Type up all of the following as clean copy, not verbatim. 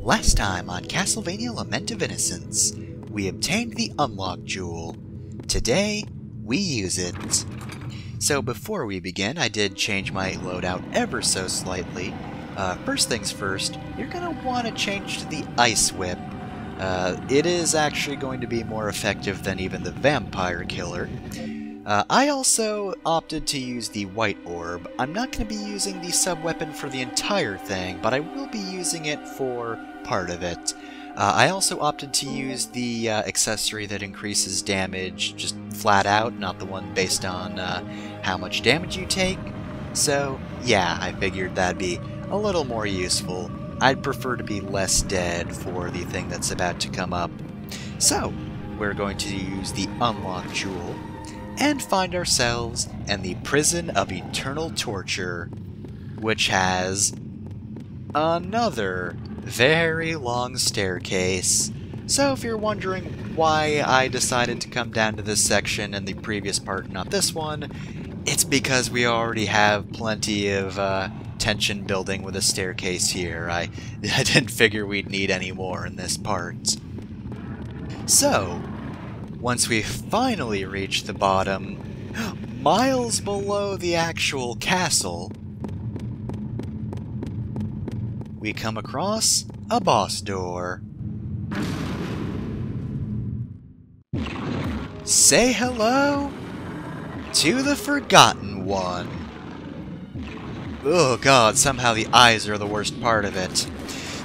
Last time on Castlevania Lament of Innocence, we obtained the Unlock Jewel. Today, we use it. So before we begin, I did change my loadout ever so slightly. First things first, you're going to want to change to the Ice Whip. It is actually going to be more effective than even the Vampire Killer. I also opted to use the White Orb. I'm not going to be using the sub-weapon for the entire thing, but I will be using it for part of it. I also opted to use the accessory that increases damage just flat out, not the one based on how much damage you take. So, yeah, I figured that'd be a little more useful. I'd prefer to be less dead for the thing that's about to come up. So, we're going to use the Unlock Jewel and find ourselves in the Prison of Eternal Torture, which has another very long staircase. So if you're wondering why I decided to come down to this section in the previous part, not this one, it's because we already have plenty of tension building with a staircase here. I didn't figure we'd need any more in this part. So, once we finally reach the bottom, miles below the actual castle, we come across a boss door. Say hello to the Forgotten One. Oh god, somehow the eyes are the worst part of it.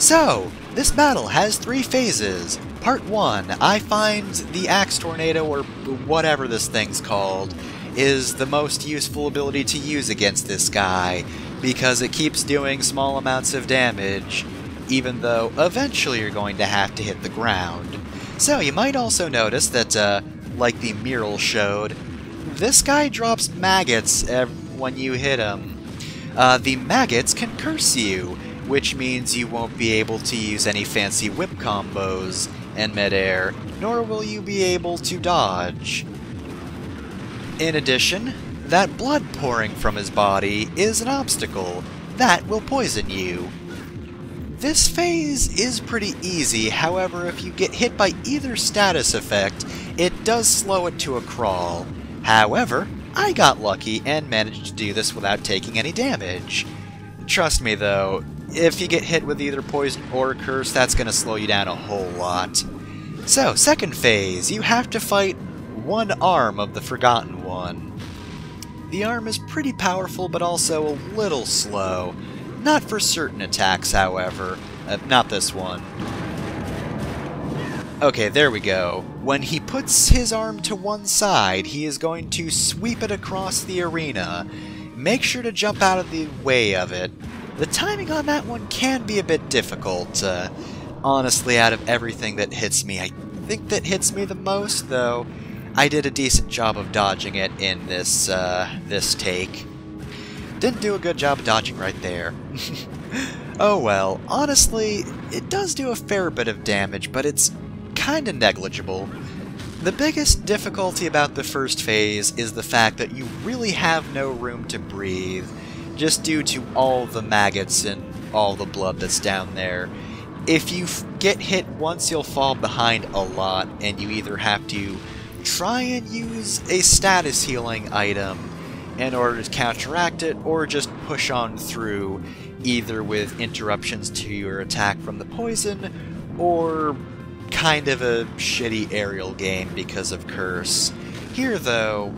So, this battle has 3 phases. Part 1, I find the Axe Tornado, or whatever this thing's called, is the most useful ability to use against this guy, because it keeps doing small amounts of damage, even though eventually you're going to have to hit the ground. So you might also notice that, like the mural showed, this guy drops maggots when you hit him. The maggots can curse you, which means you won't be able to use any fancy whip combos in midair, nor will you be able to dodge. In addition, that blood pouring from his body is an obstacle that will poison you. This phase is pretty easy, however, if you get hit by either status effect, it does slow it to a crawl. However, I got lucky and managed to do this without taking any damage. Trust me though, if you get hit with either poison or curse, that's going to slow you down a whole lot. So, second phase, you have to fight one arm of the Forgotten One. The arm is pretty powerful, but also a little slow. Not for certain attacks, however. Not this one. Okay, there we go. When he puts his arm to one side, he is going to sweep it across the arena. Make sure to jump out of the way of it. The timing on that one can be a bit difficult. Honestly, out of everything that hits me, I think that hits me the most, though I did a decent job of dodging it in this, this take. Didn't do a good job of dodging right there. Oh well, honestly, it does do a fair bit of damage, but it's kinda negligible. The biggest difficulty about the first phase is the fact that you really have no room to breathe, just due to all the maggots and all the blood that's down there. If you get hit once, you'll fall behind a lot, and you either have to try and use a status healing item in order to counteract it, or just push on through, either with interruptions to your attack from the poison, or kind of a shitty aerial game because of curse. Here, though,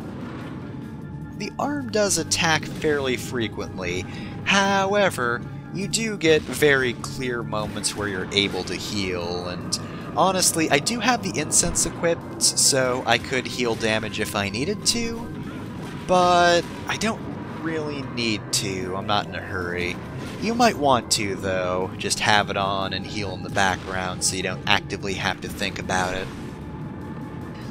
the arm does attack fairly frequently. However, you do get very clear moments where you're able to heal, and honestly, I do have the incense equipped, so I could heal damage if I needed to, but I don't really need to. I'm not in a hurry. You might want to, though. Just have it on and heal in the background so you don't actively have to think about it.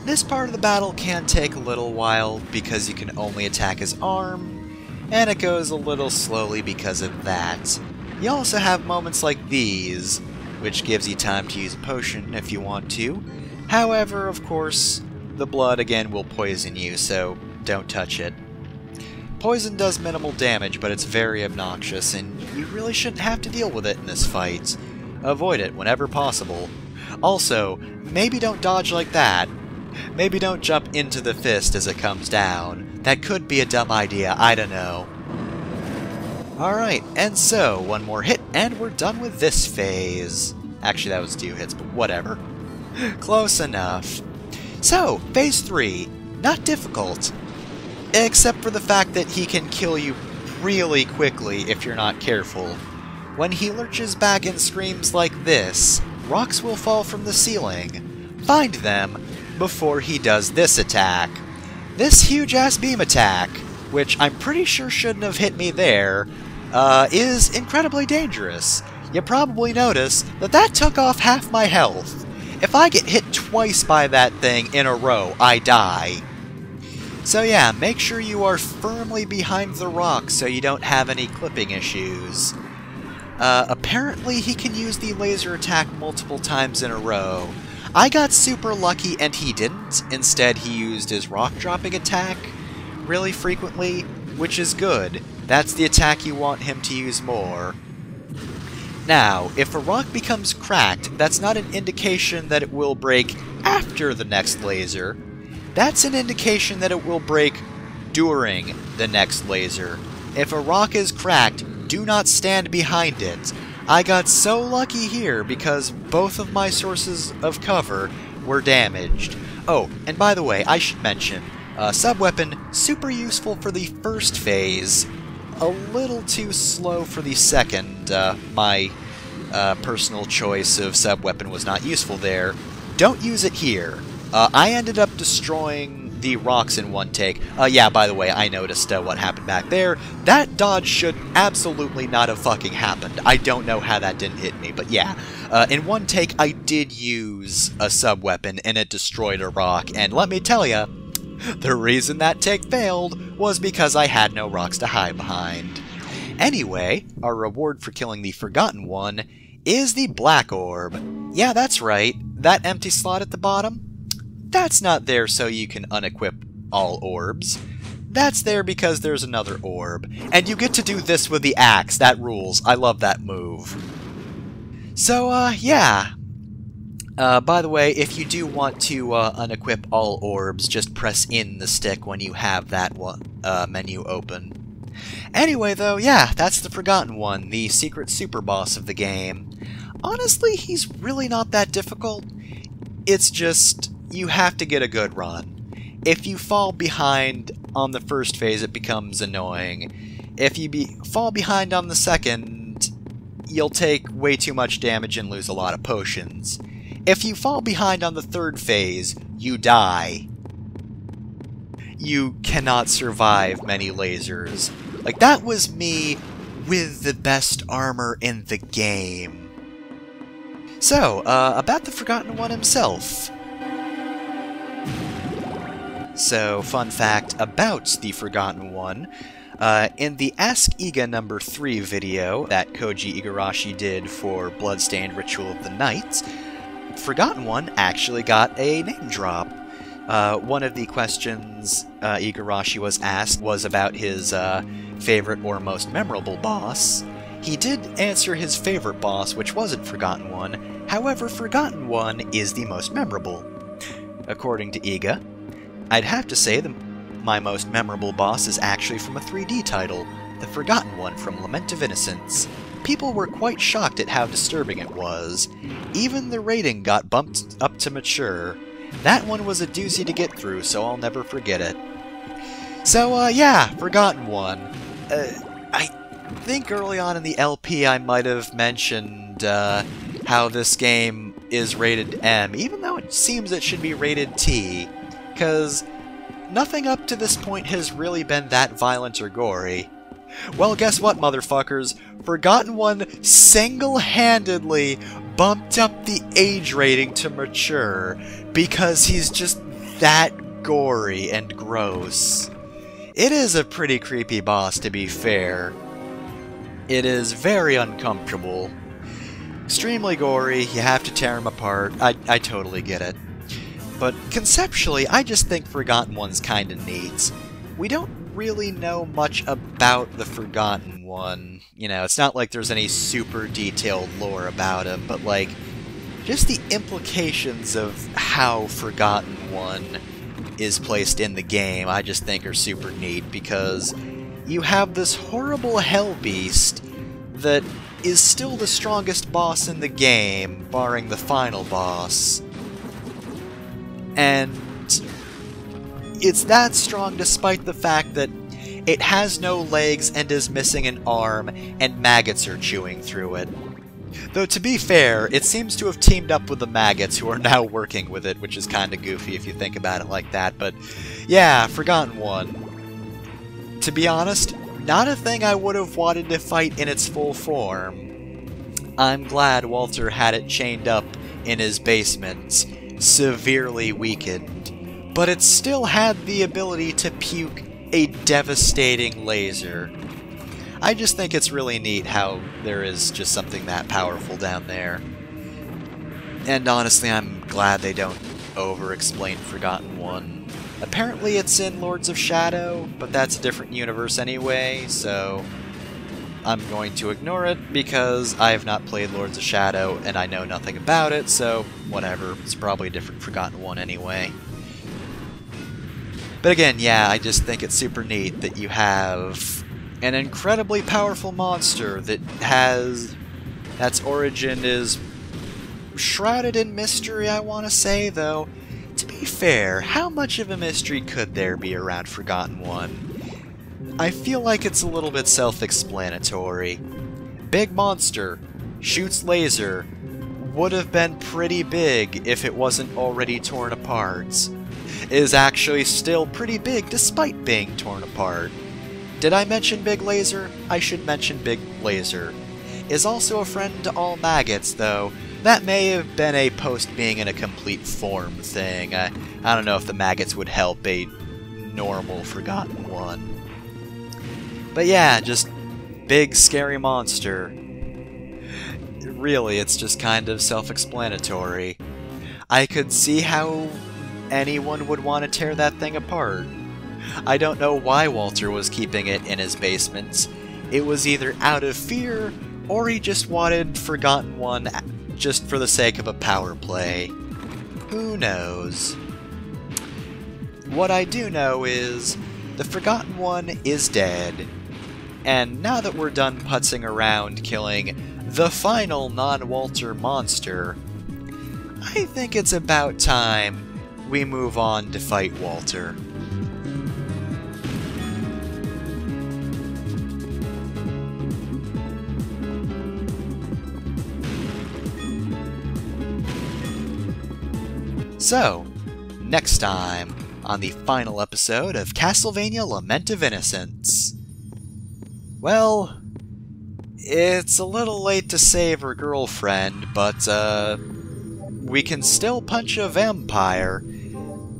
This part of the battle can take a little while because you can only attack his arm, and it goes a little slowly because of that. You also have moments like these, which gives you time to use a potion if you want to. However, of course, the blood again will poison you, so don't touch it. Poison does minimal damage, but it's very obnoxious, and you really shouldn't have to deal with it in this fight. avoid it whenever possible. Also, maybe don't dodge like that. Maybe don't jump into the fist as it comes down. That could be a dumb idea, I don't know. Alright, and so, one more hit and we're done with this phase. Actually, that was 2 hits, but whatever. Close enough. So, phase 3. Not difficult. Except for the fact that he can kill you really quickly if you're not careful. When he lurches back and screams like this, rocks will fall from the ceiling. Find them before he does this attack. This huge-ass beam attack, which I'm pretty sure shouldn't have hit me there, is incredibly dangerous. You probably noticed that that took off half my health. If I get hit twice by that thing in a row, I die. So yeah, make sure you are firmly behind the rock so you don't have any clipping issues. Apparently he can use the laser attack multiple times in a row. I got super lucky and he didn't. Instead he used his rock dropping attack really frequently, which is good. That's the attack you want him to use more. Now, if a rock becomes cracked, that's not an indication that it will break after the next laser. That's an indication that it will break during the next laser. If a rock is cracked, do not stand behind it. I got so lucky here because both of my sources of cover were damaged. Oh, and by the way, I should mention, sub-weapon, super useful for the first phase, a little too slow for the second. My personal choice of sub-weapon was not useful there. Don't use it here. I ended up destroying the rocks in one take. Yeah, by the way, I noticed what happened back there. That dodge should absolutely not have fucking happened. I don't know how that didn't hit me, but yeah. In one take, I did use a sub-weapon, and it destroyed a rock, and let me tell ya, the reason that take failed was because I had no rocks to hide behind. Anyway, our reward for killing the Forgotten One is the Black Orb. Yeah, that's right. That empty slot at the bottom? That's not there so you can unequip all orbs. That's there because there's another orb. And you get to do this with the axe. That rules. I love that move. So, yeah. By the way, if you do want to unequip all orbs, just press in the stick when you have that menu open. Anyway, though, yeah, that's the Forgotten One, the secret super boss of the game. Honestly, he's really not that difficult. It's just, you have to get a good run. If you fall behind on the first phase, it becomes annoying. If you fall behind on the second, you'll take way too much damage and lose a lot of potions. If you fall behind on the third phase, you die. You cannot survive many lasers. Like, that was me with the best armor in the game. So, about the Forgotten One himself. So, fun fact about the Forgotten One. In the Ask Iga number 3 video that Koji Igarashi did for Bloodstained Ritual of the Night, Forgotten One actually got a name drop. One of the questions Igarashi was asked was about his favorite or most memorable boss. He did answer his favorite boss, which wasn't Forgotten One. However, Forgotten One is the most memorable. According to Iga, I'd have to say my most memorable boss is actually from a 3D title, the Forgotten One from Lament of Innocence. People were quite shocked at how disturbing it was. Even the rating got bumped up to mature. That one was a doozy to get through, so I'll never forget it. So, yeah, Forgotten One. I think early on in the LP I might have mentioned how this game is rated M, even though it seems it should be rated T, because nothing up to this point has really been that violent or gory. Well, guess what, motherfuckers? Forgotten One single-handedly bumped up the age rating to mature because he's just that gory and gross. It is a pretty creepy boss, to be fair. It is very uncomfortable. Extremely gory, you have to tear him apart. I totally get it. But conceptually, I just think Forgotten One's kinda neat. We don't really know much about the Forgotten One. You know, it's not like there's any super detailed lore about him, but like, just the implications of how Forgotten One is placed in the game, I just think are super neat, because you have this horrible hell beast that is still the strongest boss in the game, barring the final boss. And it's that strong despite the fact that it has no legs and is missing an arm, and maggots are chewing through it. Though to be fair, it seems to have teamed up with the maggots who are now working with it, which is kinda goofy if you think about it like that, but yeah, Forgotten One. To be honest, not a thing I would have wanted to fight in its full form. I'm glad Walter had it chained up in his basement, severely weakened, but it still had the ability to puke a devastating laser. I just think it's really neat how there is just something that powerful down there. And honestly, I'm glad they don't over-explain Forgotten One. Apparently it's in Lords of Shadow, but that's a different universe anyway, so I'm going to ignore it because I have not played Lords of Shadow and I know nothing about it, so whatever. It's probably a different Forgotten One anyway. But again, yeah, I just think it's super neat that you have an incredibly powerful monster that that's origin is shrouded in mystery, I want to say, though. To be fair, how much of a mystery could there be around Forgotten One? I feel like it's a little bit self-explanatory. Big monster, shoots laser, would have been pretty big if it wasn't already torn apart. Is actually still pretty big despite being torn apart. Did I mention Big Laser? I should mention Big Laser. Is also a friend to all maggots, though. That may have been a post being in a complete form thing. I don't know if the maggots would help a normal Forgotten One. But yeah, just big scary monster. Really, it's just kind of self-explanatory. I could see how anyone would want to tear that thing apart. I don't know why Walter was keeping it in his basement. It was either out of fear, or he just wanted Forgotten One just for the sake of a power play. Who knows? What I do know is, the Forgotten One is dead. And now that we're done putzing around killing the final non-Walter monster, I think it's about time we move on to fight Walter. So, next time on the final episode of Castlevania Lament of Innocence. Well, it's a little late to save her girlfriend, but we can still punch a vampire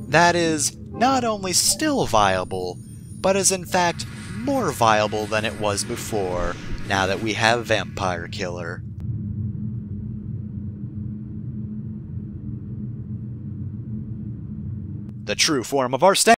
that is not only still viable, but is in fact more viable than it was before, now that we have Vampire Killer. The true form of our stand.